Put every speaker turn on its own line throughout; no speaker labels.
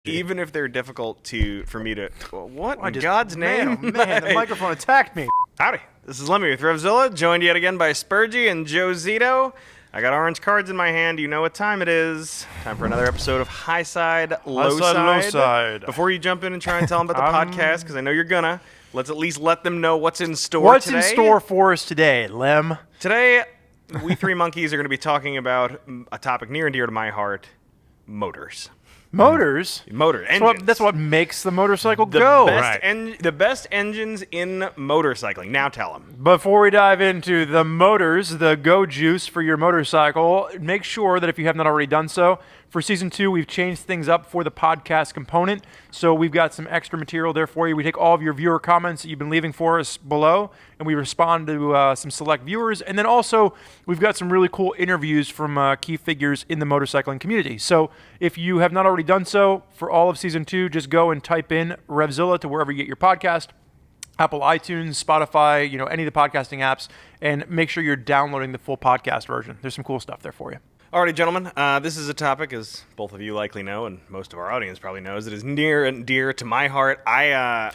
Even if they're difficult for me to... What in God's name?
Oh, man, the microphone attacked me.
Howdy, this is Lemmy with RevZilla, joined yet again by Spurgy and Joe Zito. I got orange cards in my hand. You know what time it is. Time for another episode of Highside, Lowside. Before you jump in and try and tell them about the podcast, because I know you're gonna, let's at least let them know what's in store today.
What's in store for us today, Lem?
Today, we three monkeys are going to be talking about a topic near and dear to my heart, motors.
Motors?
Engines.
That's what makes the motorcycle go.
The best engines in motorcycling. Now tell them.
Before we dive into the motors, the go juice for your motorcycle, make sure that if you have not already done so, for Season 2, we've changed things up for the podcast component. So we've got some extra material there for you. We take all of your viewer comments that you've been leaving for us below, and we respond to some select viewers. And then also, we've got some really cool interviews from key figures in the motorcycling community. So if you have not already done so, for all of Season 2, just go and type in RevZilla to wherever you get your podcast. Apple, iTunes, Spotify, any of the podcasting apps, and make sure you're downloading the full podcast version. There's some cool stuff there for you.
Alrighty, gentlemen, this is a topic, as both of you likely know, and most of our audience probably knows, it is near and dear to my heart. I've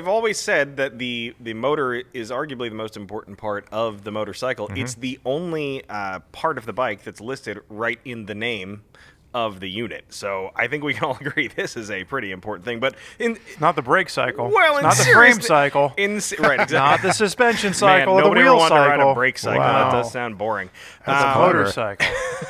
always said that the motor is arguably the most important part of the motorcycle. Mm-hmm. It's the only part of the bike that's listed right in the name of the unit. So I think we can all agree this is a pretty important thing. But
it's not the brake cycle.
Well,
it's not the frame cycle.
Right, exactly.
Not the suspension cycle.
Man,
or the wheel cycle.
Nobody ever wanted to ride a brake cycle. Wow. That does sound boring.
That's a motorcycle.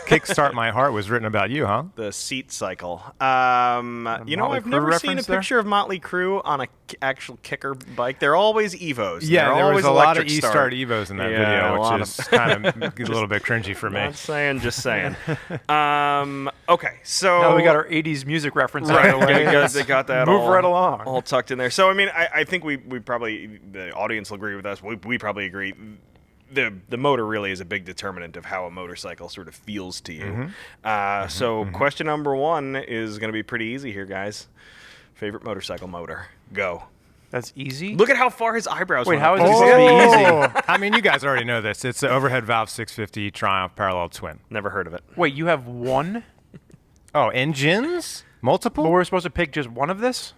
Kickstart My Heart was written about you, huh?
The seat cycle. I've never seen a picture of Motley Crue on an actual kicker bike. They're always Evos.
Yeah, there was a lot of
E-Start
Evos in that video, which is kind of a little bit cringy for me.
Not saying, just saying. Okay, so...
Now we got our 80s music reference
right,
out of the way.
They got that
Move right along.
All tucked in there. So, I mean, I think we probably, the audience will agree with us, we probably agree, the motor really is a big determinant of how a motorcycle sort of feels to you. Mm-hmm. Question number one is going to be pretty easy here, guys. Favorite motorcycle motor? Go.
That's easy?
Look at how far his eyebrows went.
Wait, how is this going to be easy?
I mean, you guys already know this. It's the overhead valve 650 Triumph parallel twin.
Never heard of it.
Wait, you have one?
Oh, engines? Multiple?
But we're supposed to pick just one of this?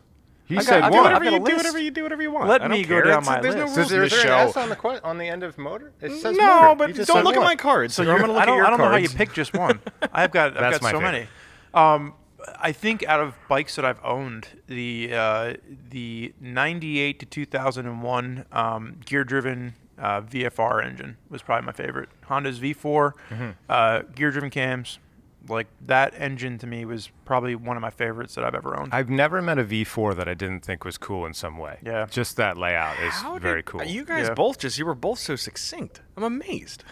You said one.
Do whatever you want.
Let me go down my list.
Is there an S on the end of motor? It says
no,
motor.
but don't look at my cards. So I'm going to look at your cards.
I don't know how you pick just one. I've got so many. I think out of bikes that I've owned, the 98 to 2001 gear-driven VFR engine was probably my favorite. Honda's V4, gear-driven cams. Like, that engine to me was probably one of my favorites that I've ever owned.
I've never met a V4 that I didn't think was cool in some way.
Yeah.
Just that layout is very cool.
You guys you were both so succinct. I'm amazed.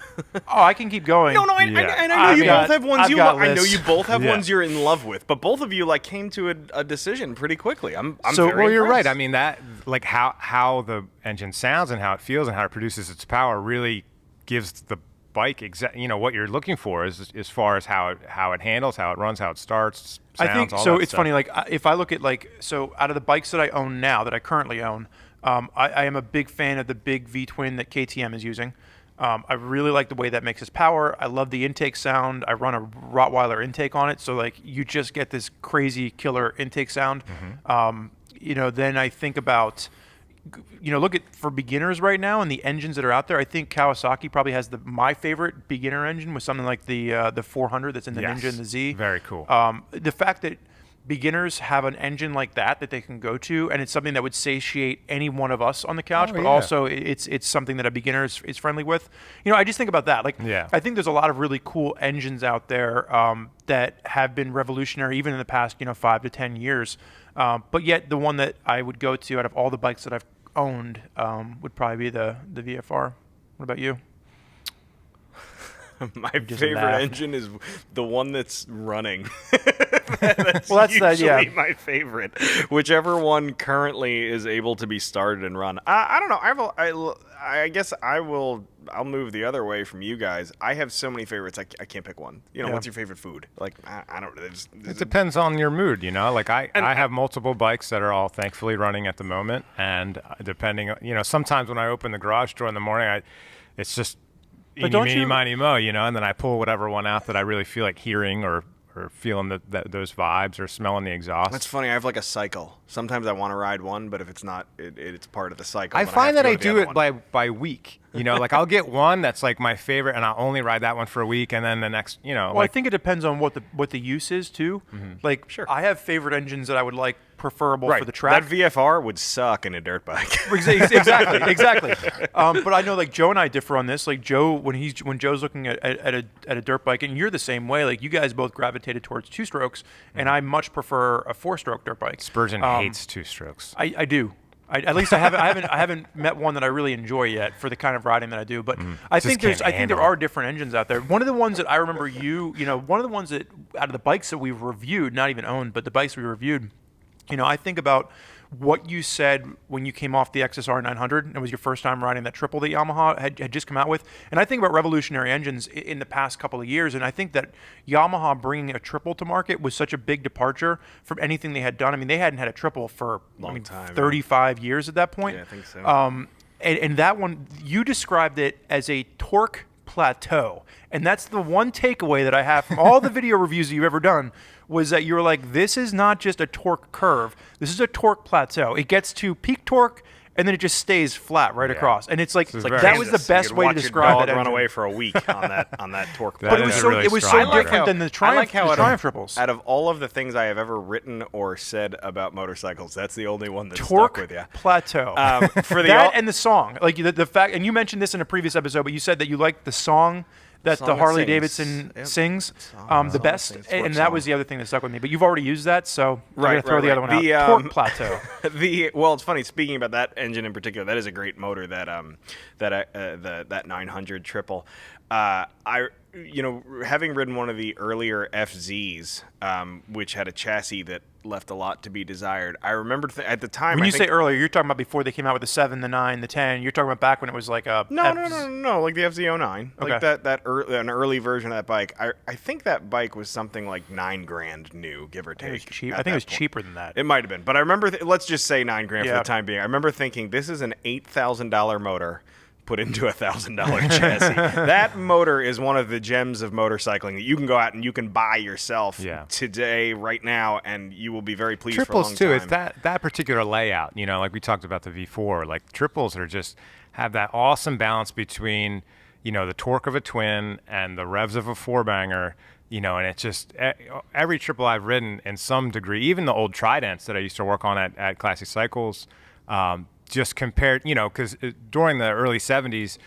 I can keep going.
No, I know you both have ones I know you both have ones you're in love with, but both of you came to a decision pretty quickly. I'm very impressed.
You're right. I mean, that how the engine sounds and how it feels and how it produces its power really gives the bike what you're looking for as far as how it handles, how it runs, how it starts, sounds,
I think
all
so.
that
It's
stuff.
funny, if I look at out of the bikes that I own now, that I currently own, I am a big fan of the big V-twin that KTM is using. I really like the way that makes its power. I love the intake sound. I run a Rottweiler intake on it, so you just get this crazy killer intake sound. Then I think about look at for beginners right now and the engines that are out there. I think Kawasaki probably has my favorite beginner engine with something like the 400 that's in the Ninja and the Z.
Very cool.
The fact that beginners have an engine like that they can go to, and it's something that would satiate any one of us on the couch, also it's something that a beginner is friendly with. I just think about that. I think there's a lot of really cool engines out there that have been revolutionary even in the past 5 to 10 years. But yet the one that I would go to out of all the bikes that I've owned would probably be the VFR. What about you?
My favorite engine is the one that's running. That's usually my favorite. Whichever one currently is able to be started and run. I don't know. I guess I'll move the other way from you guys. I have so many favorites. I can't pick one. What's your favorite food? I don't know.
It depends on your mood, I have multiple bikes that are all thankfully running at the moment, and depending, sometimes when I open the garage door in the morning, it's just eeny, meeny, miny, mo, and then I pull whatever one out that I really feel like hearing or or feeling those vibes or smelling the exhaust.
That's funny. I have like a cycle. Sometimes I want to ride one, but if it's not, it's part of the cycle.
I
then
find
have
that
to
I
go to the
do
other
it
one.
by week. Like I'll get one that's like my favorite, and I'll only ride that one for a week, and then the next,
Well, I think it depends on what the use is too. Like,
Sure.
I have favorite engines that I would like preferable for the track.
That VFR would suck in a dirt bike.
Exactly. But I know like Joe and I differ on this. Like Joe, when Joe's looking at a dirt bike, and you're the same way. Like you guys both gravitated towards 2-strokes, and I much prefer a 4-stroke dirt bike.
Spurgeon hates 2-strokes.
I do. At least I haven't met one that I really enjoy yet for the kind of riding that I do. But I think there are different engines out there. One of the ones that I remember one of the ones that out of the bikes that we've reviewed, not even owned, but the bikes we reviewed, I think about what you said when you came off the XSR 900. It was your first time riding that triple that Yamaha had just come out with. And I think about revolutionary engines in the past couple of years. And I think that Yamaha bringing a triple to market was such a big departure from anything they had done. I mean, they hadn't had a triple for
Long time,
35 years at that point.
Yeah, I think so.
And that one, you described it as a torque plateau. And that's the one takeaway that I have from all the video reviews that you've ever done, was that you were like, this is not just a torque curve. This is a torque plateau. It gets to peak torque, and then it just stays flat right across. And it's like that was the best way to describe
it.
that
Run
engine.
away for a week on that torque.
That
But it
is
was
a
so
really
it was so
strong
different
motor.
than the Triumph, Triumph triples.
Out of all of the things I have ever written or said about motorcycles, that's the only one that
Torque
stuck with you.
plateau.
For the
that and the song, like the fact, and you mentioned this in a previous episode, but you said that you liked the song that
Song
the
that
Harley
sings.
Davidson
Yep.
sings
Song
the best,
sings,
and
work
that
song.
was the other thing that stuck with me. But you've already used that, so I'm
Right,
gonna throw
right,
the other
right.
one
The,
out. Torque plateau.
Well, it's funny. Speaking about that engine in particular, that is a great motor. That 900 triple. Having ridden one of the earlier FZs, which had a chassis that left a lot to be desired, I remember at the time.
When you say earlier, you're talking about before they came out with the 7, the 9, the 10. You're talking about back when it was like a
No, like the FZ09, like
Okay.
an early version of that bike. I think that bike was something like $9,000 new, give or take.
It was cheap.
at
I think it was
that point.
cheaper than that.
It might have been, but I remember. Let's just say $9,000 for
Yeah.
the time being. I remember thinking this is an $8,000 motor put into a $1,000 chassis. That motor is one of the gems of motorcycling that you can go out and you can buy yourself today, right now, and you will be very pleased.
Triples
for a long
too.
time.
It's that particular layout. Like we talked about the V4. Like triples are just have that awesome balance between the torque of a twin and the revs of a four-banger. And it's just every triple I've ridden in some degree, even the old Tridents that I used to work on at Classic Cycles, just compared, because during the early 70s,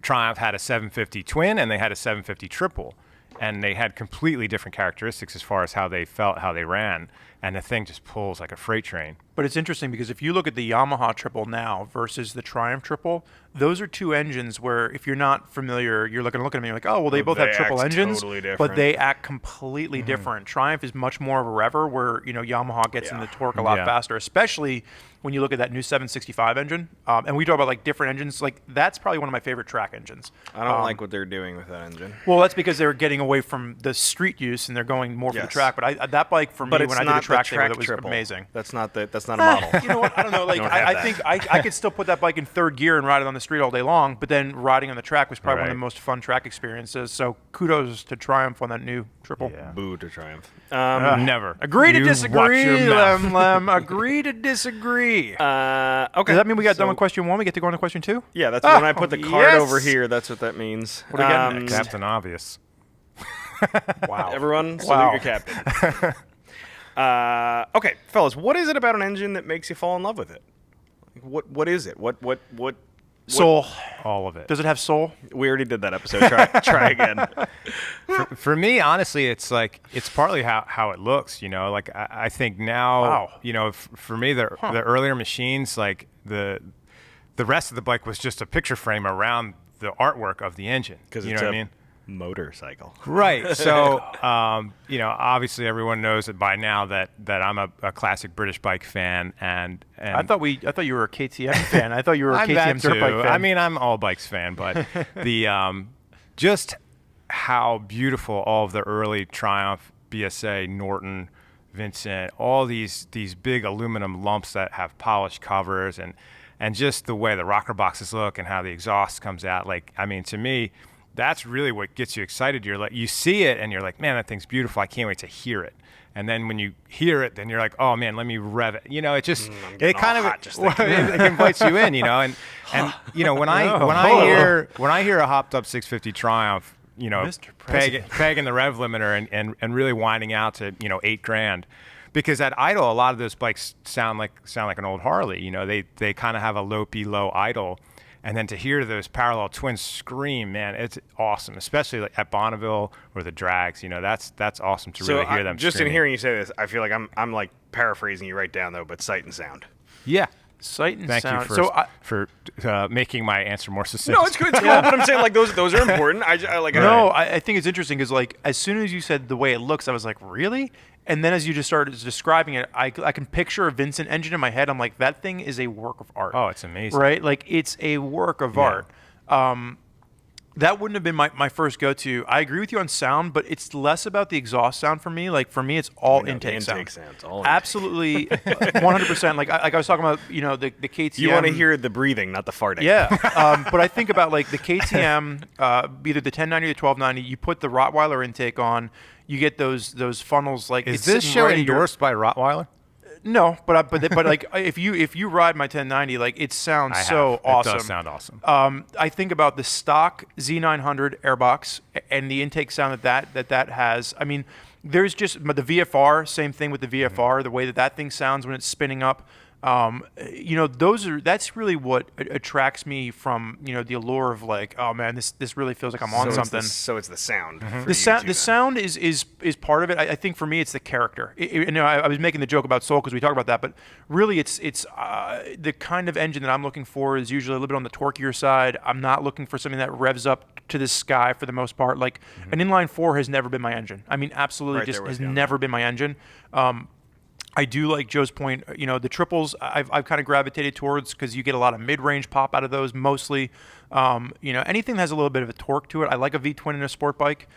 Triumph had a 750 twin and they had a 750 triple. And they had completely different characteristics as far as how they felt, how they ran. And the thing just pulls like a freight train.
But it's interesting because if you look at the Yamaha triple now versus the Triumph triple, those are two engines where if you're not familiar, you're looking at them and you're like, oh, well, they both have triple
act
engines,
totally different.
but they act completely different. Triumph is much more of a rever where, Yamaha gets in the torque a lot faster, especially when you look at that new 765 engine. And we talk about like different engines. Like that's probably one of my favorite track engines.
I don't like what they're doing with that engine.
Well, that's because they're getting away from the street use and they're going more for the
Yes.
track. But that bike for me,
But
when
it's
I did
not
a track
the
day with it, was
triple.
amazing.
That's not a model.
You know what? I don't know. Like
don't have
I
that.
think I could still put that bike in third gear and ride it on the street all day long. But then riding on the track was probably one of
Right.
the most fun track experiences. So kudos to Triumph on that new triple.
Yeah.
Boo to Triumph.
Never.
Agree to
You watch
disagree,
your mouth.
Lem. Agree to disagree.
Okay.
Does that mean we got done
So-
with question 1? We get to go on to question 2?
Yeah, that's when I put the card
yes!
over here. That's what that means.
What do we got next?
Captain Obvious.
Wow.
Everyone, salute
Wow.
your captain. Okay, fellas, what is it about an engine that makes you fall in love with it? What is it? What?
Soul.
All of it.
Does it have soul?
We already did that episode. Try again.
For me, honestly, it's partly how it looks. Like I think now,
Wow.
for me, the earlier machines, like the rest of the bike was just a picture frame around the artwork of the engine.
Because
you
it's
know
a
what I mean?
motorcycle.
Right. So, obviously everyone knows it by now that I'm a classic British bike fan, and
I thought you were a KTM fan. I thought you were a
I'm
KTM
that
dirt
too.
bike fan.
I mean, I'm all bikes fan, but the just how beautiful all of the early Triumph, BSA, Norton, Vincent, all these big aluminum lumps that have polished covers, and just the way the rocker boxes look and how the exhaust comes out. Like, I mean, to me, that's really what gets you excited. You're like, you see it and you're like, man, that thing's beautiful. I can't wait to hear it. And then when you hear it, then you're like, oh man, let me rev it. You know, it just it kind of it invites you in. You know, and you know when I hear a hopped up 650 Triumph, you know, pegging the rev limiter and really winding out to, you know, $8,000. Because at idle, a lot of those bikes sound like an old Harley. You know, they kind of have a low idle. And then to hear those parallel twins scream, man, it's awesome, especially like at Bonneville or the drags. You know, that's awesome to really hear them.
Just
screaming.
in hearing you say this, I feel like I'm like paraphrasing you right down though, but sight and sound.
Yeah.
Sight and
Thank
sound.
you for making my answer more succinct.
No, it's good. It's cool, but I'm saying like those are important. I like.
No, I think it's interesting because like as soon as you said the way it looks, I was like, really? And then as you just started describing it, I can picture a Vincent engine in my head. I'm like, that thing is a work of art.
Oh, it's amazing.
Right? Like it's a work of art. That wouldn't have been my first go-to. I agree with you on sound, but it's less about the exhaust sound for me. Like for me, it's all intake sound.
Sounds, all
absolutely, 100%. Like I was talking about, you know, the KTM.
You want to hear the breathing, not the farting.
Yeah, but I think about like the KTM, either the 1090 or the 1290. You put the Rottweiler intake on, you get those funnels. Like,
is this show endorsed by Rottweiler?
No, but like if you ride my 1090, like it sounds awesome.
It does sound awesome.
I think about the stock Z900 airbox and the intake sound that has. I mean, there's just the VFR. Same thing with the VFR. The way that thing sounds when it's spinning up. You know, that's really what attracts me from, you know, the allure of like, oh man, this really feels like I'm on something.
So it's the sound.
The sound is part of it. I think for me it's the character. You know, I was making the joke about Soul because we talked about that, but really it's the kind of engine that I'm looking for is usually a little bit on the torquier side. I'm not looking for something that revs up to the sky for the most part. Like an inline 4 has never been my engine. I mean, absolutely just has never been my engine. I do like Joe's point, you know, the triples I've kind of gravitated towards because you get a lot of mid-range pop out of those mostly. You know, anything that has a little bit of a torque to it. I like a V-twin in a sport bike.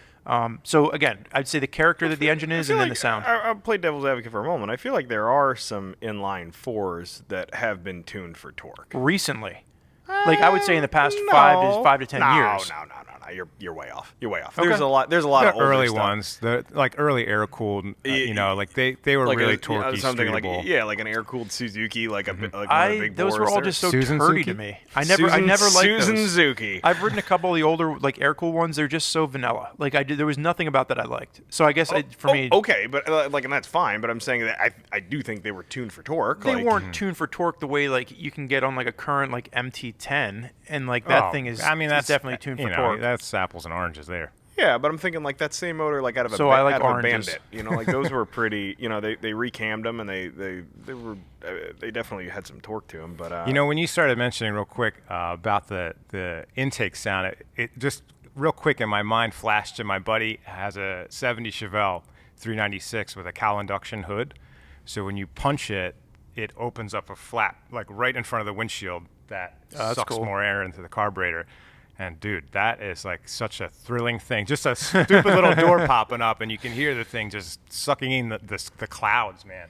So again, I'd say the character that the engine is and then the sound.
I'll play devil's advocate for a moment. I feel like there are some inline 4s that have been tuned for torque.
Recently. Like I would say in the past 5 to 10 years.
No. You're way off. You're way off. Okay. There's a lot of
early
stuff.
ones. The like early air cooled. You know, like they were like really torquey,
something
streetable.
like an air cooled Suzuki, like a one of the big
those
bores
were all
there.
just so
Susan
turdy
Zuki?
to me. I never liked those.
Suzuki.
I've ridden a couple of the older like air cooled ones. They're just so vanilla. Like there was nothing about that I liked. So I guess for me,
okay, but like, and that's fine. But I'm saying that I do think they were tuned for torque.
They weren't tuned for torque the way like you can get on like a current like MT10, and like that thing is.
I mean, that's
definitely tuned for torque.
That's apples and oranges there.
Yeah, but I'm thinking like that same motor, like out of a Bandit. You know, like those were pretty. You know, they recammed them and they definitely had some torque to them. But
you know, when you started mentioning real quick about the intake sound, it just real quick in my mind flashed to my buddy has a 70 Chevelle 396 with a cowl induction hood. So when you punch it, it opens up a flap like right in front of the windshield that sucks more air into the carburetor. And dude, that is like such a thrilling thing. Just a stupid little door popping up, and you can hear the thing just sucking in the clouds, man.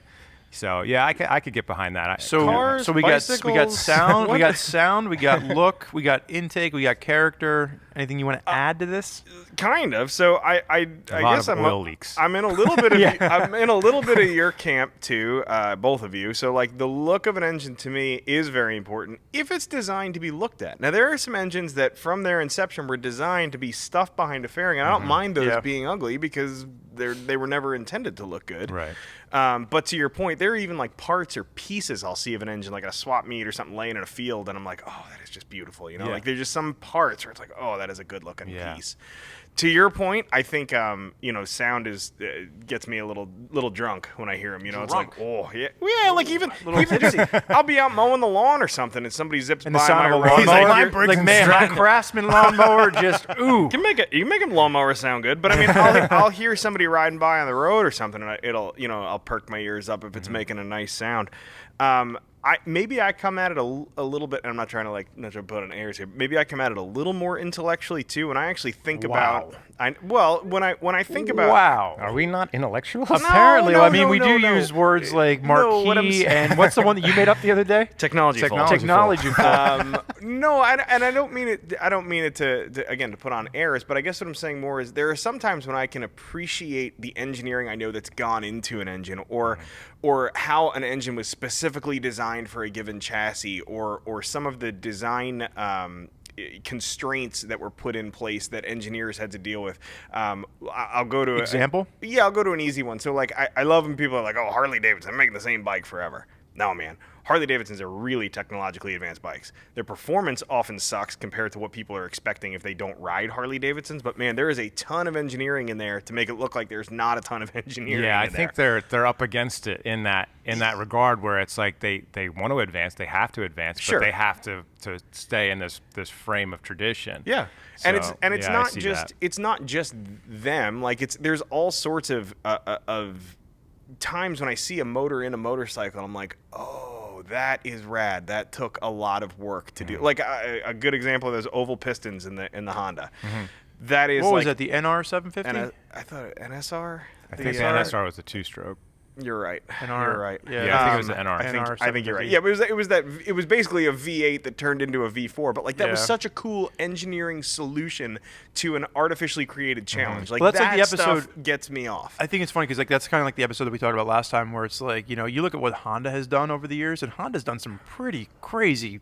So yeah, I could get behind that.
Cars,
so we got sound, we got sound, we got look, we got intake, we got character. Anything you want to add to this?
Kind of. So I guess
oil leaks.
I'm in a little bit of I'm in a little bit of your camp too, both of you. So like the look of an engine to me is very important if it's designed to be looked at. Now there are some engines that from their inception were designed to be stuffed behind a fairing, and I don't mind those being ugly because they were never intended to look good.
Right.
But to your point, there are even like parts or pieces I'll see of an engine, like a swap meet or something laying in a field, and I'm like, oh, that is just beautiful. You know, like there's just some parts where it's like, oh, that is a good looking piece. To your point, I think you know, sound gets me a little drunk when I hear them. You know, it's like, oh yeah, like even I'll be out mowing the lawn or something, and somebody zips
And the
by
sound
my
of a lawnmower,
road.
like man, my Craftsman lawnmower just ooh.
You can make a lawnmower sound good, but I mean, I'll hear somebody riding by on the road or something, and I'll perk my ears up if it's making a nice sound. Maybe I come at it a little bit, and I'm not trying to put on airs here. Maybe I come at it a little more intellectually too, and I actually think about When I think about
Wow.
Are we not intellectuals?
Apparently,
no,
I mean,
no,
we
no,
do
no.
use words like
No, what I'm
marquee
saying-
and what's the one that you made up the other day?
technology,
Technology.
No, and I don't mean it. I don't mean it to again to put on airs, but I guess what I'm saying more is there are some times when I can appreciate the engineering I know that's gone into an engine, or how an engine was specifically designed for a given chassis, or some of the design constraints that were put in place that engineers had to deal with. I'll go to
Example?
I'll go to an easy one. So like I love when people are like, oh, Harley Davidson, I'm making the same bike forever. No, man. Harley Davidsons are really technologically advanced bikes. Their performance often sucks compared to what people are expecting if they don't ride Harley Davidsons. But man, there is a ton of engineering in there to make it look like there's not a ton of engineering.
Yeah, I
in
think
there.
they're up against it in that regard, where it's like they want to advance, they have to advance,
Sure.
but they have to stay in this frame of tradition.
Yeah, and
So,
it's
yeah, I
not
see
just
that.
it's not just them. Like there's all sorts of times when I see a motor in a motorcycle, I'm like, oh, that is rad. That took a lot of work to do. Like a good example of those oval pistons in the Honda. That is
What was
like
that, the NR 750?
I thought NSR.
I think the NSR was a two-stroke.
You're right.
NR,
You're right.
yeah.
Yeah, I think it was the NR.
I think you're right. Yeah, but it was basically a V8 that turned into a V4. But like that was
Yeah.
such a cool engineering solution to an artificially created challenge. Like
Well, that's
that
like the episode-
stuff gets me off.
I think it's funny because like that's kind of like the episode that we talked about last time, where it's like, you know, you look at what Honda has done over the years, and Honda's done some pretty crazy.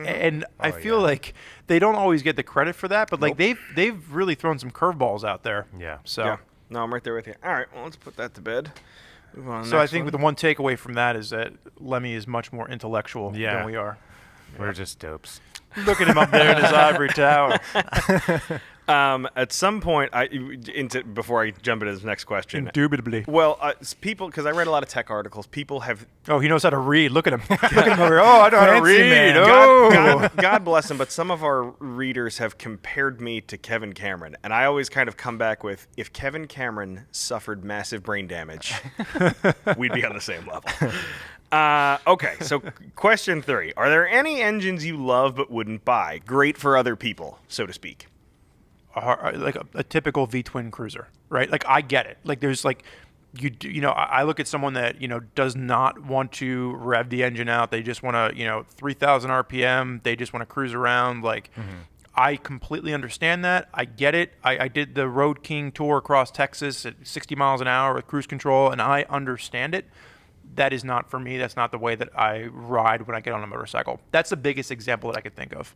And I feel like they don't always get the credit for that, but like they've really thrown some curveballs out there.
Yeah.
So
Yeah. No, I'm right there with you. All right, well, let's put that to bed. Move on to the
so I
next
think
one.
the one takeaway from that is that Lemmy is much more intellectual
Yeah.
than we are.
We're just dopes.
Look at him up there in his ivory tower.
At some point, before I jump into this next question.
Indubitably.
Well, people, because I read a lot of tech articles, people have
Oh, he knows how to read. Look at him. Look at him over here. Oh, I know how to
Fancy
read.
man.
Oh.
God bless him, but some of our readers have compared me to Kevin Cameron, and I always kind of come back with, if Kevin Cameron suffered massive brain damage, we'd be on the same level. Okay, so question 3. Are there any engines you love but wouldn't buy? Great for other people, so to speak.
Like a typical V-twin cruiser, right? Like I get it. Like there's like you know, I look at someone that, you know, does not want to rev the engine out. They just want to, you know, 3,000 RPM. They just want to cruise around. Like I completely understand that. I get it. I did the Road King tour across Texas at 60 miles an hour with cruise control, and I understand it. That is not for me. That's not the way that I ride when I get on a motorcycle. That's the biggest example that I could think of.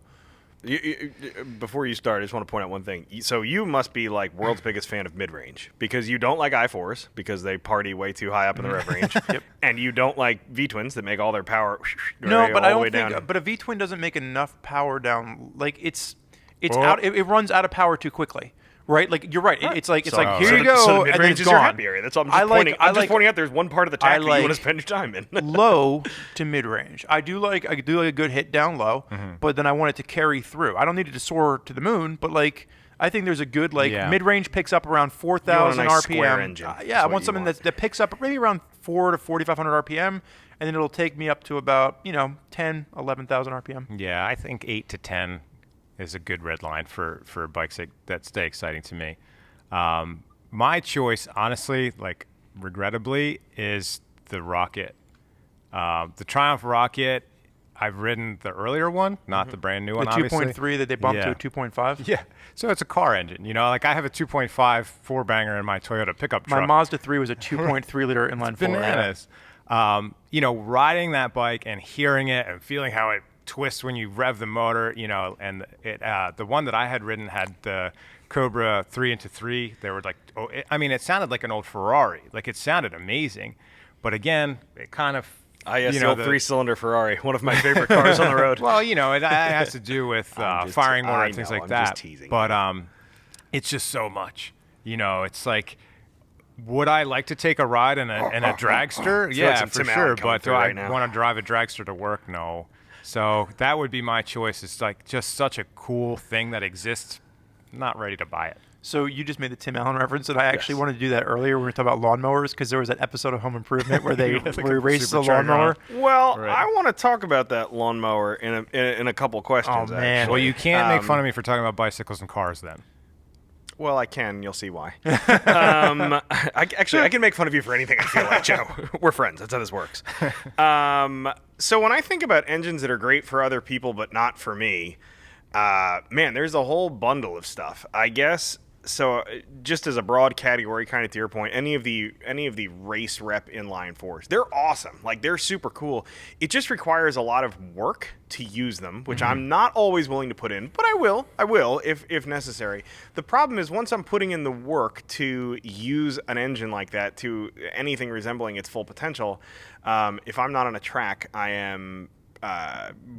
Before you start, I just want to point out one thing. So you must be like world's biggest fan of mid-range, because you don't like i4s because they party way too high up in the rev range, and you don't like V-twins that make all their power
No, but
all
I
the way
don't think.
down.
But a V-twin doesn't make enough power down. Like it's
Well-
out. It runs out of power too quickly. Right, like you're right. It's like
So-
here
so
you
the-
go,
so the
and then
mid-range
it's
is your
gone.
happy area. That's all I'm just
I like-
pointing.
I
I'm just
like-
pointing out there's one part of the tactic you want to
like
spend your time in.
low to mid range. I do like a good hit down low, but then I want it to carry through. I don't need it to soar to the moon, but like I think there's a good like
Yeah.
mid range picks up around 4,000
nice
RPM.
square engine,
Yeah,
is
I
what
want
you
something
want.
that picks up maybe around 4 to 4,500 RPM, and then it'll take me up to about 10, 11,000 RPM.
Yeah, I think 8 to 10 is a good red line for bikes that stay exciting to me. My choice, honestly, like regrettably, is the Rocket. The Triumph Rocket. I've ridden the earlier one, not the brand new
The
one, obviously.
2.3 that they bumped
Yeah.
to a 2.5.
Yeah. So it's a car engine, you know. Like I have a 2.5 four-banger in my Toyota pickup
My
truck.
Mazda 3 was a 2.3 liter inline four.
Bananas. You know, riding that bike and hearing it and feeling how it twists when you rev the motor, you know, and the one that I had ridden had the Cobra 3x3. They were like, it sounded like an old Ferrari. Like it sounded amazing. But again, it kind of,
Yes,
you
the
know,
old 3-cylinder Ferrari, one of my favorite cars on the road.
well, you know, it has to do with firing motor and things like
I'm
that.
just teasing.
But it's just so much. You know, it's like, would I like to take a ride in a dragster?
like
Yeah,
some
for
Tim Allen
sure.
coming
But do
through
I
right now.
want to drive a dragster to work? No. So that would be my choice. It's like just such a cool thing that exists. Not ready to buy it.
So you just made the Tim Allen reference, and I actually wanted to do that earlier when we were talking about lawnmowers, because there was that episode of Home Improvement where they
Like
where he
a
raced the
supercharger
lawnmower.
Well,
Right.
I want to talk about that lawnmower in a couple questions.
Oh, man.
actually.
Well, you can't make fun of me for talking about bicycles and cars then.
Well, I can. You'll see why. I can make fun of you for anything I feel like, Joe. We're friends. That's how this works. So when I think about engines that are great for other people but not for me, man, there's a whole bundle of stuff. I guess. So just as a broad category, kind of to your point, any of the race rep inline fours, they're awesome. Like, they're super cool. It just requires a lot of work to use them, which I'm not always willing to put in, but I will if necessary. The problem is, once I'm putting in the work to use an engine like that to anything resembling its full potential, if I'm not on a track, I am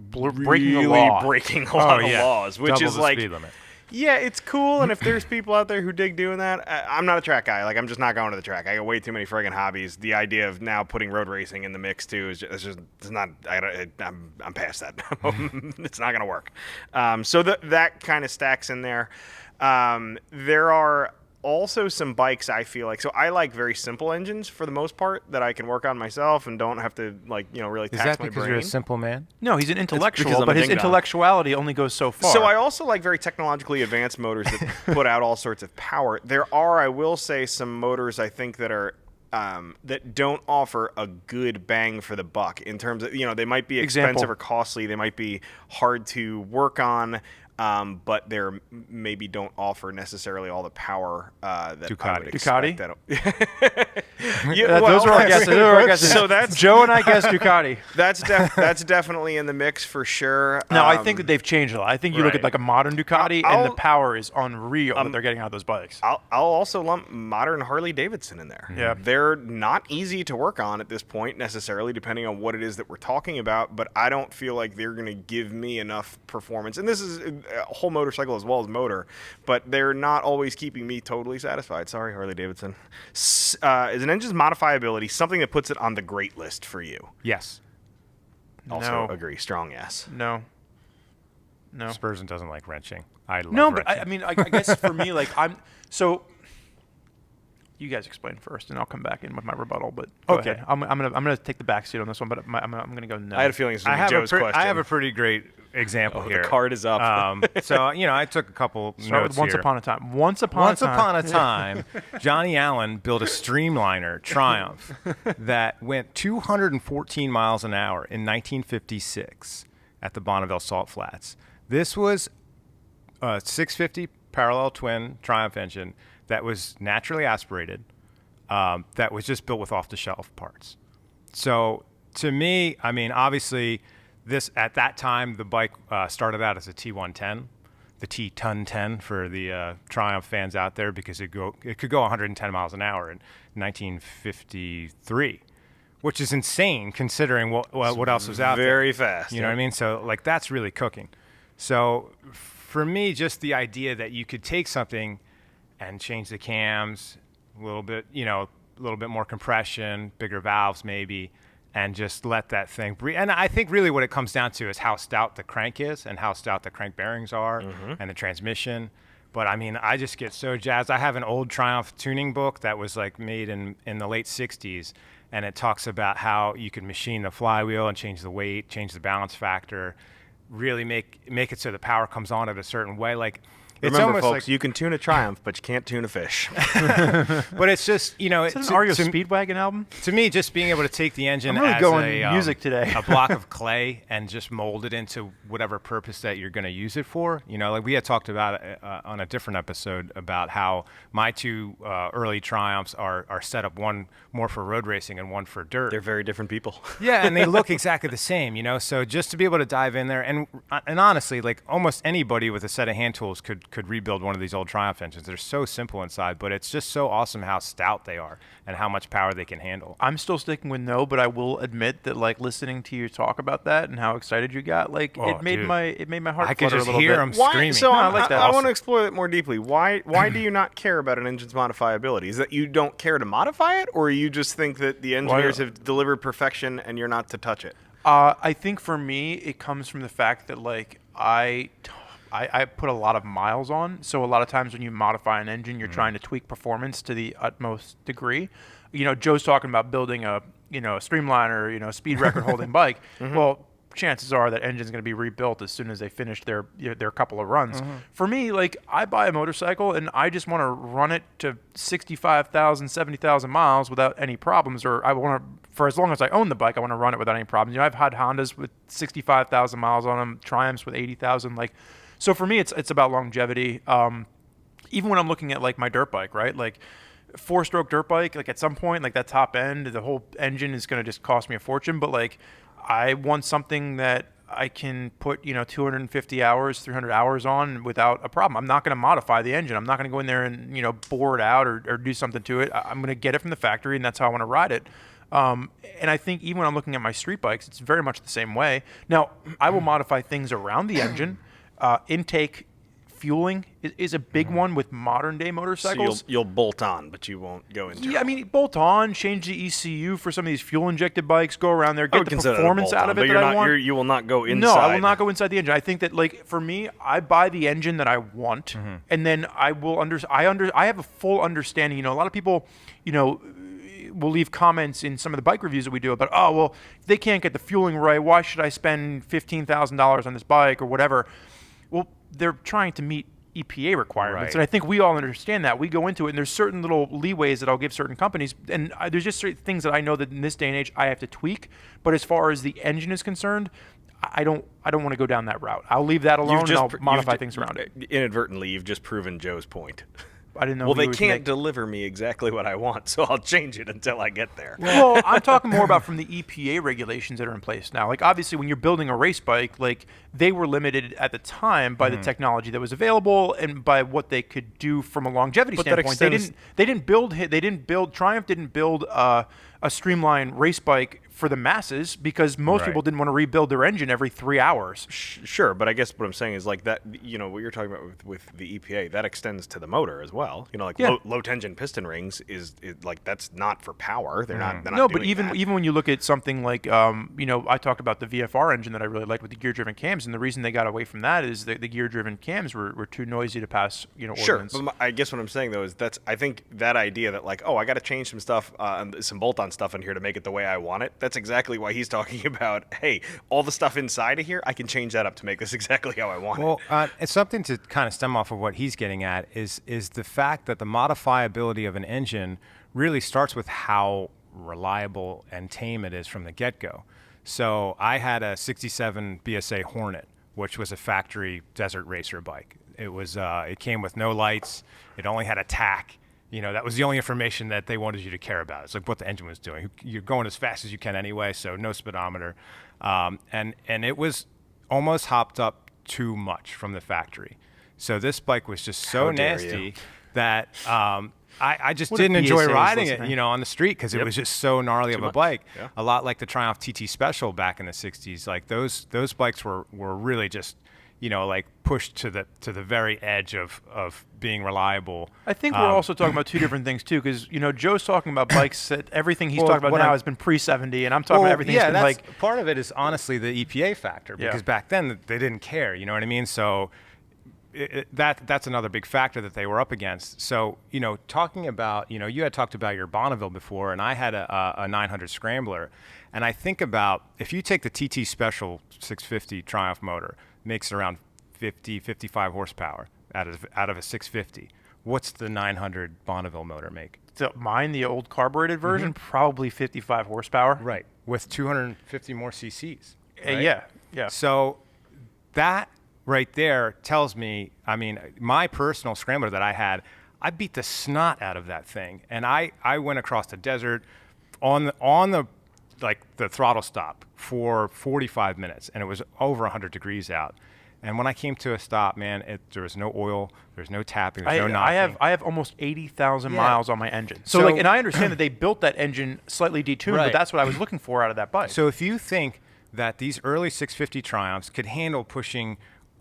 breaking a law.
breaking a lot of laws, which
Double
is
the
like,
speed limit.
yeah, it's cool, and if there's people out there who dig doing that, I'm not a track guy. Like, I'm just not going to the track. I got way too many friggin' hobbies. The idea of now putting road racing in the mix too is it's not. I'm past that. It's not gonna work. So that kind of stacks in there. There are also some bikes I feel like. So I like very simple engines for the most part that I can work on myself and don't have to really
Is
tax
that
my
because
brain.
you're a simple man?
No, he's an
because
intellectual,
I'm
but
a
his
ding dong.
intellectuality only goes so far.
So I also like very technologically advanced motors that put out all sorts of power. There are, I will say, some motors I think that are that don't offer a good bang for the buck in terms of, they might be expensive or costly. They might be hard to work on. But they maybe don't offer necessarily all the power that I would expect.
Those are our guesses.
So that's
Joe and I guess Ducati.
That's definitely in the mix for sure.
No, I think that they've changed a lot. I think you look at
right.
like a modern Ducati, and the power is unreal that they're getting out of those bikes.
I'll also lump modern Harley Davidson in there.
Yeah.
They're not easy to work on at this point necessarily, depending on what it is that we're talking about, but I don't feel like they're going to give me enough performance. And this is a whole motorcycle as well as motor, but they're not always keeping me totally satisfied. Sorry, Harley Davidson. Is an engine's modifiability something that puts it on the great list for you?
Yes.
Also
No.
agree. Strong yes.
No.
Spurgeon doesn't like wrenching. I love
No,
wrenching.
but I guess for me, like, you guys explain first, and I'll come back in with my rebuttal. But go
Okay.
ahead. I'm gonna take the backseat on this one, but I'm gonna go no.
I had a feeling this was
I
going to be Joe's question.
I have a pretty great example here.
The card is up.
So I took a couple
Start
notes
with Once
here.
Upon a Time. Once upon a time,
Johnny Allen built a streamliner Triumph that went 214 miles an hour in 1956 at the Bonneville Salt Flats. This was a 650 parallel twin Triumph engine that was naturally aspirated, that was just built with off-the-shelf parts. So to me, I mean, obviously, this at that time the bike started out as a T110, the T-Ton 10 for the Triumph fans out there, because it could go 110 miles an hour in 1953, which is insane considering what else was out there.
Very fast.
You know what I mean? So like that's really cooking. So for me, just the idea that you could take something and change the cams a little bit, a little bit more compression, bigger valves maybe, and just let that thing breathe. And I think really what it comes down to is how stout the crank is and how stout the crank bearings are and the transmission. But I mean, I just get so jazzed. I have an old Triumph tuning book that was like made in the late 60s, and it talks about how you can machine the flywheel and change the weight, change the balance factor, really make it so the power comes on at a certain way. Like, it's
Remember,
almost
folks,
like,
you can tune a Triumph, but you can't tune a fish.
but it's just,
Is that an REO Speedwagon album?
to me, just being able to take the engine
I'm really
as
going
a
music today.
a block of clay and just mold it into whatever purpose that you're going to use it for. Like we had talked about on a different episode about how my two early Triumphs are set up, one more for road racing and one for dirt.
They're very different people.
Yeah, and they look exactly the same, So just to be able to dive in there, and honestly, like almost anybody with a set of hand tools could rebuild one of these old Triumph engines. They're so simple inside, but it's just so awesome how stout they are and how much power they can handle.
I'm still sticking with no, but I will admit that like listening to you talk about that and how excited you got, like it made my heart
I could
flutter
just
a little
hear
bit.
them
Why?
screaming.
So
I like that.
I want to explore it more deeply. Why do you not care about an engine's modifiability? Is that you don't care to modify it, or you just think that the engineers have delivered perfection and you're not to touch it?
I think for me, it comes from the fact that like I put a lot of miles on, so a lot of times when you modify an engine, you're trying to tweak performance to the utmost degree. Joe's talking about building a streamliner, speed record holding bike. Well, chances are that engine's going to be rebuilt as soon as they finish their couple of runs. For me, like, I buy a motorcycle and I just want to run it to 65,000, 70,000 miles without any problems, or I want to, for as long as I own the bike, I want to run it without any problems. I've had Hondas with 65,000 miles on them, Triumphs with 80,000. Like, so for me, it's about longevity. Even when I'm looking at like my dirt bike, right? Like, 4-stroke dirt bike, like at some point, like that top end, the whole engine is going to just cost me a fortune. But like, I want something that I can put, 250 hours, 300 hours on without a problem. I'm not going to modify the engine. I'm not going to go in there and, bore it out or do something to it. I'm going to get it from the factory, and that's how I want to ride it. And I think even when I'm looking at my street bikes, it's very much the same way. Now, I will modify things around the engine. Intake, fueling is a big one with modern day motorcycles.
So you'll bolt on, but you won't go into.
Yeah, I mean, bolt on, change the ECU for some of these fuel injected bikes, go around there, get the performance out of it that I want.
You will not go inside.
No, I will not go inside the engine. I think that, like, for me, I buy the engine that I want, and then I will I have a full understanding. A lot of people, will leave comments in some of the bike reviews that we do about, oh, well, if they can't get the fueling right, why should I spend $15,000 on this bike or whatever? Well, they're trying to meet EPA requirements,
Right.
and I think we all understand that. We go into it, and there's certain little leeways that I'll give certain companies, and there's just certain things that I know that in this day and age I have to tweak. But as far as the engine is concerned, I don't want to go down that route. I'll leave that alone, and I'll modify things around it.
Inadvertently, you've just proven Joe's point.
I didn't know.
Well, they can't deliver me exactly what I want, so I'll change it until I get there.
Well, I'm talking more about from the EPA regulations that are in place now. Like, obviously, when you're building a race bike, like, they were limited at the time by the technology that was available and by what they could do from a longevity standpoint. Triumph didn't build a streamlined race bike for the masses because most people didn't want to rebuild their engine every 3 hours.
Sure, but I guess what I'm saying is like that. What you're talking about with the EPA, that extends to the motor as well. Low tension piston rings is like, that's not for power. They're not. They're not
No,
doing
but even
that.
when you look at something like I talked about the VFR engine that I really liked with the gear driven cams, and the reason they got away from that is that the gear driven cams were too noisy to pass
Sure,
ordinance.
but I guess what I'm saying though is I think that idea that like, oh, I got to change some stuff, some bolt-on stuff in here to make it the way I want it. That's exactly why he's talking about, hey, all the stuff inside of here, I can change that up to make this exactly how I want it.
Well, it's something to kind of stem off of what he's getting at is the fact that the modifiability of an engine really starts with how reliable and tame it is from the get-go. So I had a 67 BSA Hornet, which was a factory desert racer bike. It came with no lights. It only had a tack. That was the only information that they wanted you to care about. It's like what the engine was doing. You're going as fast as you can anyway, so no speedometer. And it was almost hopped up too much from the factory. So this bike was just so nasty that I just didn't enjoy riding it, on the street because it was just so gnarly of a bike.
Yeah.
A lot like the Triumph TT Special back in the 60s. Like those bikes were really just, like pushed to the very edge of being reliable.
I think we're also talking about two different things too, because Joe's talking about bikes that everything he's talking about now has been pre-70, and I'm talking about everything that's been like.
Part of it is honestly the EPA factor because back then they didn't care. You know what I mean? So that's another big factor that they were up against. So talking about you had talked about your Bonneville before, and I had a 900 Scrambler, and I think about if you take the TT Special 650 Triumph motor, makes around 55 horsepower out of a 650. What's the 900 Bonneville motor make?
So mine, the old carbureted version, probably 55 horsepower.
Right, with 250 more cc's. Right?
Yeah.
So that right there tells me, my personal Scrambler that I had, I beat the snot out of that thing, and I went across the desert on the throttle stop for 45 minutes, and it was over 100 degrees out. And when I came to a stop, man, there was no oil, there's no tapping, there's no knocking.
I have almost 80,000 miles on my engine. So and I understand that they built that engine slightly detuned, but that's what I was looking for out of that bike.
So if you think that these early 650 Triumphs could handle pushing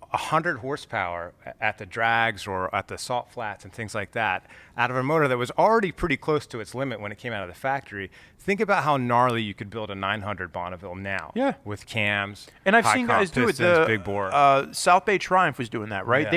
100 horsepower at the drags or at the salt flats and things like that out of a motor that was already pretty close to its limit when it came out of the factory, think about how gnarly you could build a 900 Bonneville now.
Yeah.
With cams.
And I've
high
seen
comp
guys do it.
pistons, big bore.
South Bay Triumph was doing that, right?
Yeah.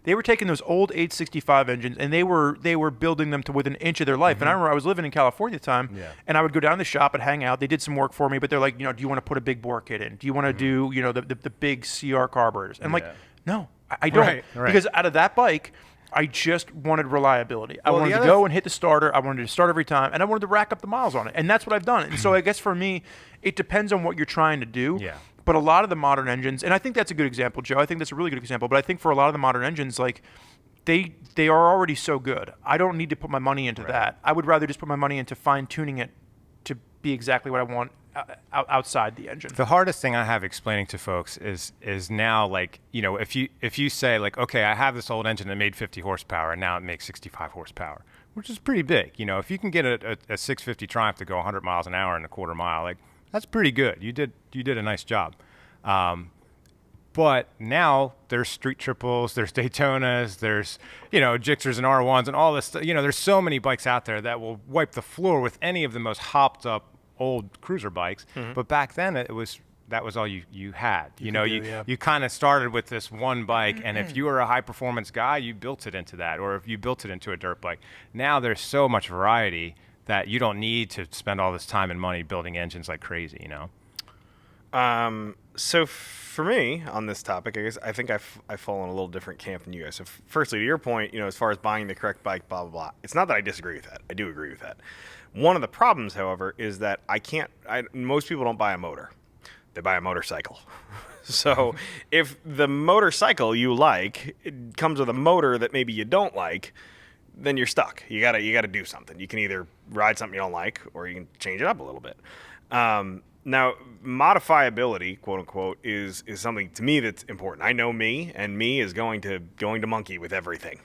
They were taking those old 865 engines and they were building them to within an inch of their life. And I remember I was living in California at the time, and I would go down to the shop and hang out. They did some work for me, but they're like, do you want to put a big bore kit in? Do you want to do, the big CR carburetors? And I'm like, no, I don't.
Right.
Because out of that bike, I just wanted reliability. I
Well,
wanted
the
to
other
go and hit the starter. I wanted to start every time, and I wanted to rack up the miles on it. And that's what I've done. And so I guess for me, it depends on what you're trying to do.
Yeah.
But a lot of the modern engines, and I think that's a good example, Joe. I think that's a really good example. But I think for a lot of the modern engines, like they are already so good. I don't need to put my money into that. I would rather just put my money into fine tuning it to be exactly what I want outside the engine.
The hardest thing I have explaining to folks is now, like, if you say, like, okay, I have this old engine that made 50 horsepower and now it makes 65 horsepower, which is pretty big. If you can get a 650 Triumph to go 100 miles an hour in a quarter mile, like, that's pretty good. You did a nice job. But now there's street triples, there's Daytonas, there's, Gixxers and R1s and all this stuff. There's so many bikes out there that will wipe the floor with any of the most hopped up old cruiser bikes. But back then that was all you had. You kind of started with this one bike, and if you were a high performance guy, you built it into that, or if you built it into a dirt bike. Now there's so much variety that you don't need to spend all this time and money building engines like crazy,
So for me on this topic, I guess I think I fall in a little different camp than you guys. So firstly, to your point, as far as buying the correct bike, blah blah blah. It's not that I disagree with that. I do agree with that. One of the problems, however, is that most people don't buy a motor. They buy a motorcycle. So if the motorcycle you like comes with a motor that maybe you don't like, then you're stuck. You gotta do something. You can either ride something you don't like, or you can change it up a little bit. Now, modifiability, quote unquote, is something to me that's important. I know me, and me is going to monkey with everything.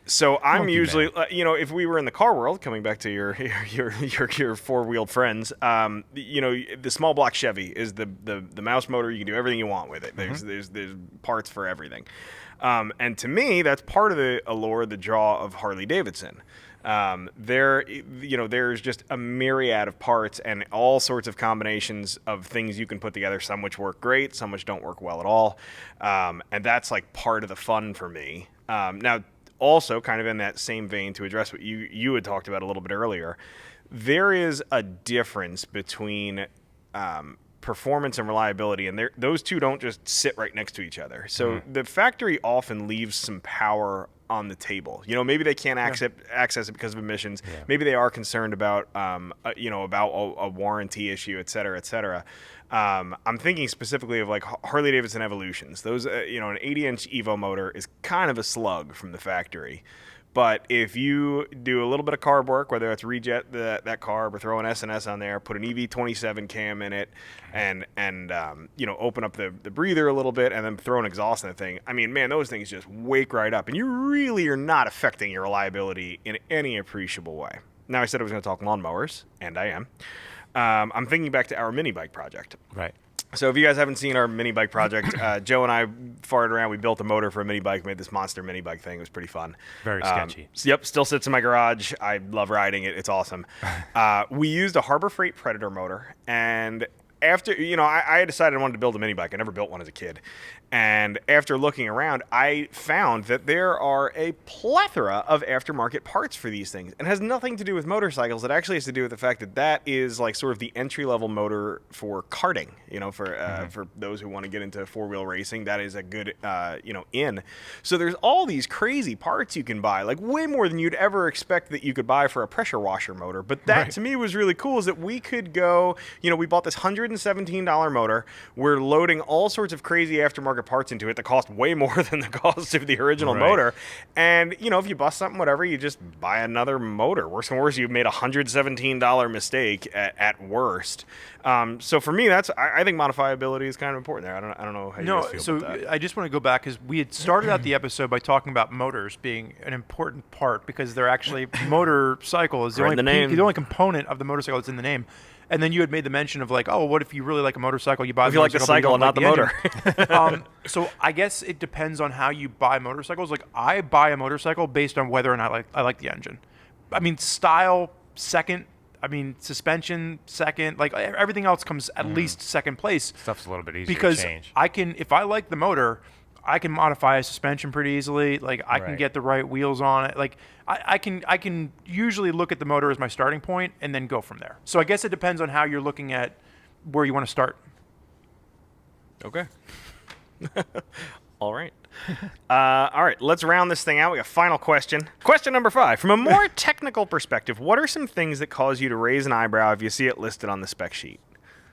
So I'm
Monkey
usually, if we were in the car world, coming back to your four-wheeled friends, the small block Chevy is the mouse motor. You can do everything you want with it. There's parts for everything. And to me, that's part of the allure, the draw of Harley Davidson. There's just a myriad of parts and all sorts of combinations of things you can put together, some which work great, some which don't work well at all. And that's like part of the fun for me. Now, also kind of in that same vein, to address what you had talked about a little bit earlier, there is a difference between performance and reliability, and those two don't just sit right next to each other. So the factory often leaves some power on the table. Maybe they can't access it because of emissions. Yeah. Maybe they are concerned about, about a warranty issue, et cetera, et cetera. I'm thinking specifically of like Harley Davidson Evolutions. Those, an 80-inch Evo motor is kind of a slug from the factory. But if you do a little bit of carb work, whether it's rejet that carb or throw an S&S on there, put an EV27 cam in it, and open up the breather a little bit, and then throw an exhaust in the thing, I mean, man, those things just wake right up. And you really are not affecting your reliability in any appreciable way. Now, I said I was going to talk lawnmowers, and I am. I'm thinking back to our mini bike project.
Right.
So if you guys haven't seen our mini bike project, Joe and I farted around. We built a motor for a mini bike, made this monster mini bike thing. It was pretty fun. Very
sketchy.
Yep, still sits in my garage. I love riding it. It's awesome. We used a Harbor Freight Predator motor, and after, I decided I wanted to build a mini bike. I never built one as a kid. And after looking around, I found that there are a plethora of aftermarket parts for these things. And it has nothing to do with motorcycles. It actually has to do with the fact that is like sort of the entry-level motor for karting, for those who want to get into four-wheel racing. That is a good, in. So there's all these crazy parts you can buy, like way more than you'd ever expect that you could buy for a pressure washer motor. But that, to me, was really cool, is that we could go, we bought this $117 motor. We're loading all sorts of crazy aftermarket parts into it that cost way more than the cost of the original motor. And, if you bust something, whatever, you just buy another motor. Worse than worse, you've made a $117 mistake at worst. So for me, I think modifiability is kind of important there. I don't know how you guys feel about that.
I just want to go back, because we had started out the episode by talking about motors being an important part, because they're actually motorcycle is the only component of the motorcycle that's in the name. And then you had made the mention of like, oh, what if you really like a motorcycle? You buy
if you like the cycle and not the motor.
So I guess it depends on how you buy motorcycles. Like, I buy a motorcycle based on whether or not I like the engine. I mean, style second. I mean, suspension second, like everything else comes at least second place.
Stuff's a little bit easier
Because
to change.
I can, if I like the motor, I can modify a suspension pretty easily. Like I can
Right.
get the right wheels on it. Like I can usually look at the motor as my starting point and then go from there. So I guess it depends on how you're looking at where you want to start.
Okay. All right. All right, let's round this thing out. We got a final question. Question number 5. From a more technical perspective, what are some things that cause you to raise an eyebrow if you see it listed on the spec sheet?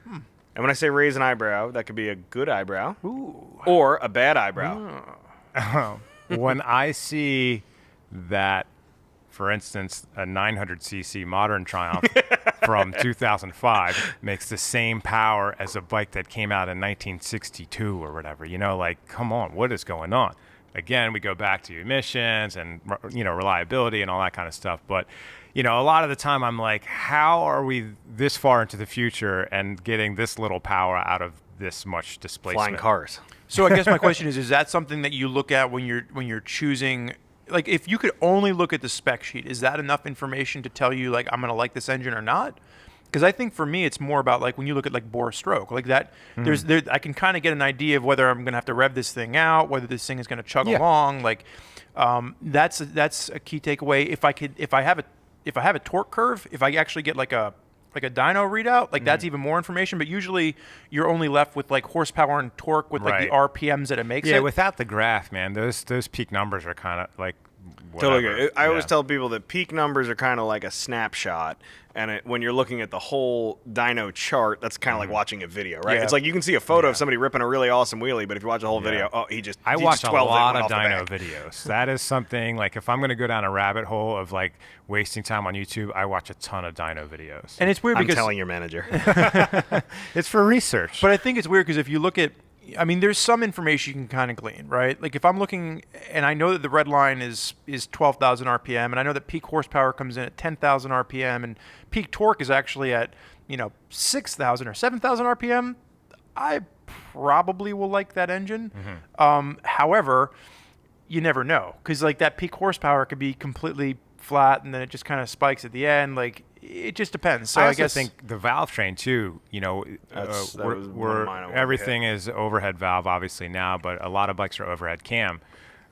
And when I say raise an eyebrow, that could be a good eyebrow or a bad eyebrow.
When I see that, for instance, a 900cc modern Triumph from 2005 makes the same power as a bike that came out in 1962 or whatever, like, come on, what is going on? Again, we go back to emissions and, reliability and all that kind of stuff. But, a lot of the time I'm like, how are we this far into the future and getting this little power out of this much displacement?
Flying cars.
So I guess my question is that something that you look at when you're choosing? Like, if you could only look at the spec sheet, is that enough information to tell you, like, I'm going to like this engine or not? Because I think for me, it's more about, like, when you look at, like, bore stroke. Like, that, I can kind of get an idea of whether I'm going to have to rev this thing out, whether this thing is going to chug along. Like, that's a key takeaway. If I have a torque curve, if I actually get, like a dyno readout, like, that's even more information. But usually, you're only left with, like, horsepower and torque with, like, the RPMs that it makes.
Yeah, without the graph, man, those peak numbers are kind of like
Totally
whatever.
good. I always tell people that peak numbers are kind of like a snapshot, and when you're looking at the whole dyno chart, that's kind of like watching a video, right?
Yeah.
It's like you can see a photo of somebody ripping a really awesome wheelie, but if you watch the whole video,
I
he
watch
just
a
12
lot
went
of
off the
dyno
back.
videos. That is something, like, if I'm going to go down a rabbit hole of, like, wasting time on YouTube, I watch a ton of dyno videos.
And it's weird
I'm
because
telling your manager.
It's for research.
But I think it's weird because if you look at, I mean, there's some information you can kind of glean, right? Like if I'm looking, and I know that the red line is 12,000 RPM, and I know that peak horsepower comes in at 10,000 RPM, and peak torque is actually at 6,000 or 7,000 RPM. I probably will like that engine. However, you never know, because like that peak horsepower could be completely flat, and then it just kind of spikes at the end. Like it just depends. So
I
I
also
guess
think the valve train too.
That was one of mine I wanted to
everything is overhead valve obviously now, but a lot of bikes are overhead cam.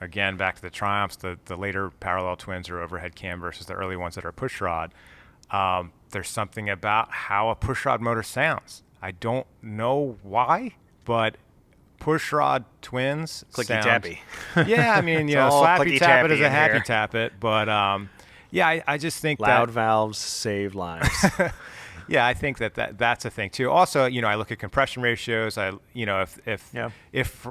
Again, back to the Triumphs, the later parallel twins are overhead cam versus the early ones that are push rod. There's something about how a push rod motor sounds. I don't know why, but push rod twins
Clicky
sound,
tappy.
Yeah, I mean,
all
slappy
clicky
tap it
tappy
is a
in
happy
here.
tap it, but yeah, I just think
Loud
that
valves save lives.
yeah, I think that's a thing too. Also, I look at compression ratios. If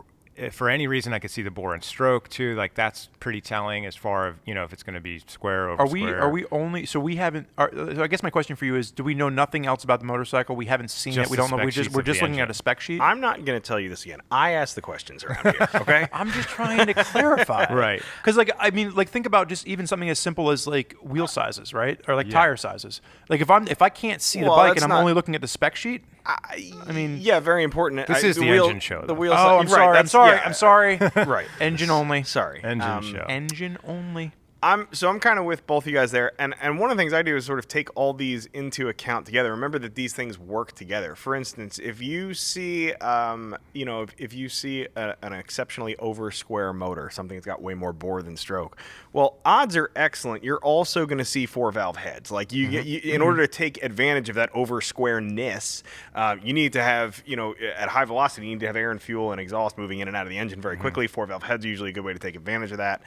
for any reason I could see the bore and stroke too, like that's pretty telling as far as if it's going to be square over square.
Are we only? So we haven't. So I guess my question for you is: do we know nothing else about the motorcycle? We haven't seen
Just
it. We
the
don't know.
spec
We're
sheets
just
of the
looking
engine.
at a spec sheet.
I'm not going to tell you this again. I ask the questions around here, okay?
I'm just trying to clarify.
Right.
Because, like, I mean, like, think about just even something as simple as, like, wheel sizes, right? Or, like, tire sizes. Like, if I can't see the
Well,
bike
that's
and I'm
not-
only looking at the spec sheet,
I
mean...
yeah, very important.
This is the engine show,
The
though.
wheel.
oh, I'm sorry. I'm sorry.
yeah,
I'm sorry.
Right.
Engine only.
Sorry.
Engine show.
Engine only.
I'm kind of with both of you guys there, and one of the things I do is sort of take all these into account together. Remember that these things work together. For instance, if you see, if you see an exceptionally over square motor, something that's got way more bore than stroke, well, odds are excellent you're also going to see 4-valve heads. Like in order to take advantage of that over squareness, you need to have, at high velocity, you need to have air and fuel and exhaust moving in and out of the engine very quickly. 4-valve heads are usually a good way to take advantage of that.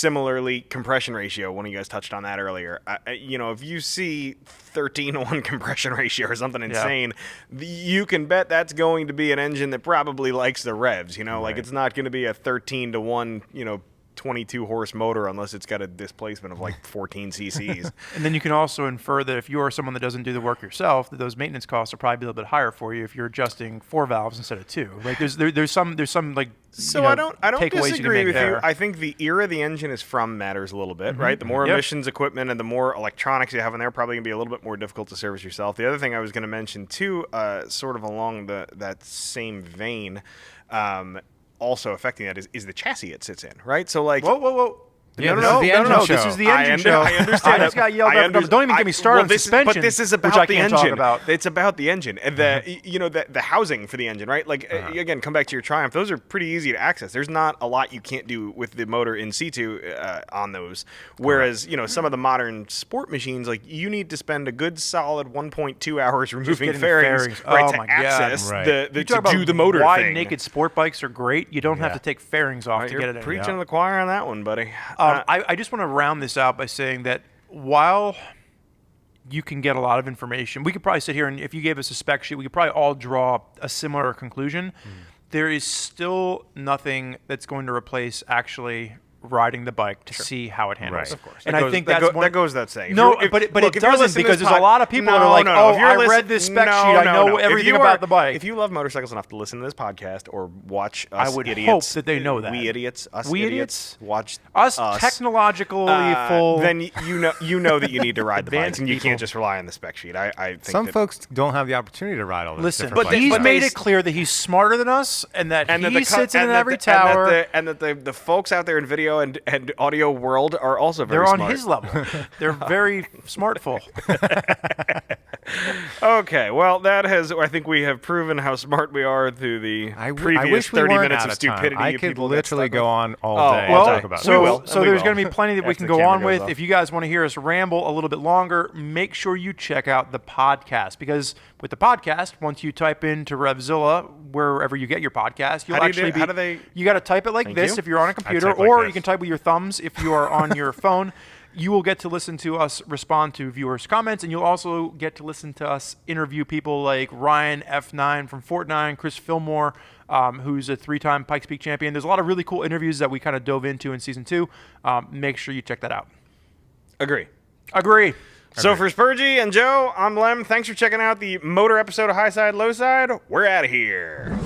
Similarly, compression ratio, one of you guys touched on that earlier. If you see 13-to-1 compression ratio or something insane, you can bet that's going to be an engine that probably likes the revs. Like it's not going to be a 13-to-1, 22 horse motor unless it's got a displacement of like 14 cc's.
And then you can also infer that if you are someone that doesn't do the work yourself, that those maintenance costs will probably be a little bit higher for you if you're adjusting 4 valves instead of 2. Like there's some like
So I don't
takeaways you can
disagree
make
with
there.
you. I think the era the engine is from matters a little bit, right? The more
Yep.
emissions equipment and the more electronics you have in there, probably going to be a little bit more difficult to service yourself. The other thing I was going to mention too, sort of along that same vein, also affecting that is the chassis it sits in, right? So like,
Whoa.
Yeah,
No,
this is the engine show.
This is the engine show.
I understand.
I just got yelled at. Don't even get me started on suspension.
But this is about
which I
the
can't
engine.
talk about.
It's about the engine and the housing for the engine, right? Like again, come back to your Triumph. Those are pretty easy to access. There's not a lot you can't do with the motor in situ on those. Whereas some of the modern sport machines, like you need to spend a good solid 1.2 hours removing fairings, right, to access to do the motor
why
thing.
naked sport bikes are great. You don't have to take fairings off to
You're
get it in.
preaching to the choir on that one, buddy.
I just want to round this out by saying that while you can get a lot of information, we could probably sit here and if you gave us a spec sheet, we could probably all draw a similar conclusion. There is still nothing that's going to replace actually riding the bike to see how it handles.
Right. Of
course.
And I think that
goes without saying.
No, but it doesn't because there's a lot of people that are like, I read this spec sheet, I know everything about the bike.
If you love motorcycles enough to listen to this podcast or watch us
I would
idiots,
hope that they know that.
We idiots, us
We
idiots, watch
us technologically full.
then you know that you need to ride the bikes and you can't just rely on the spec sheet. I think
some folks don't have the opportunity to ride all those
Listen,
different
but
bikes.
he's made it clear that he's smarter than us and that he sits in every tower.
And that the folks out there in video and audio world are also very
They're
smart.
on his level. They're very smartful.
Okay, well, I think we have proven how smart we are through the previous
wish we
30
weren't
minutes
out
of
of
stupidity.
time. I
you
could
people get
literally
stuck
go
with.
on all day and
Well,
talk about
We
it.
will.
so
We
there's
will.
going to be plenty that we
After
can
the
go
camera
on
goes
with.
off.
If you guys want to hear us ramble a little bit longer, make sure you check out the podcast because with the podcast, once you type into RevZilla, wherever you get your podcast, you'll you got to type it like this
you.
if you're on a computer,
type like
or
this.
you can type with your thumbs if you are on your phone. You will get to listen to us respond to viewers' comments, and you'll also get to listen to us interview people like Ryan F9 from Fort9, Chris Fillmore, who's a 3-time Pikes Peak champion. There's a lot of really cool interviews that we kind of dove into in Season 2. Make sure you check that out.
Agree.
So
for Spurgey and Joe, I'm Lem. Thanks for checking out the motor episode of Highside, Lowside. We're out of here.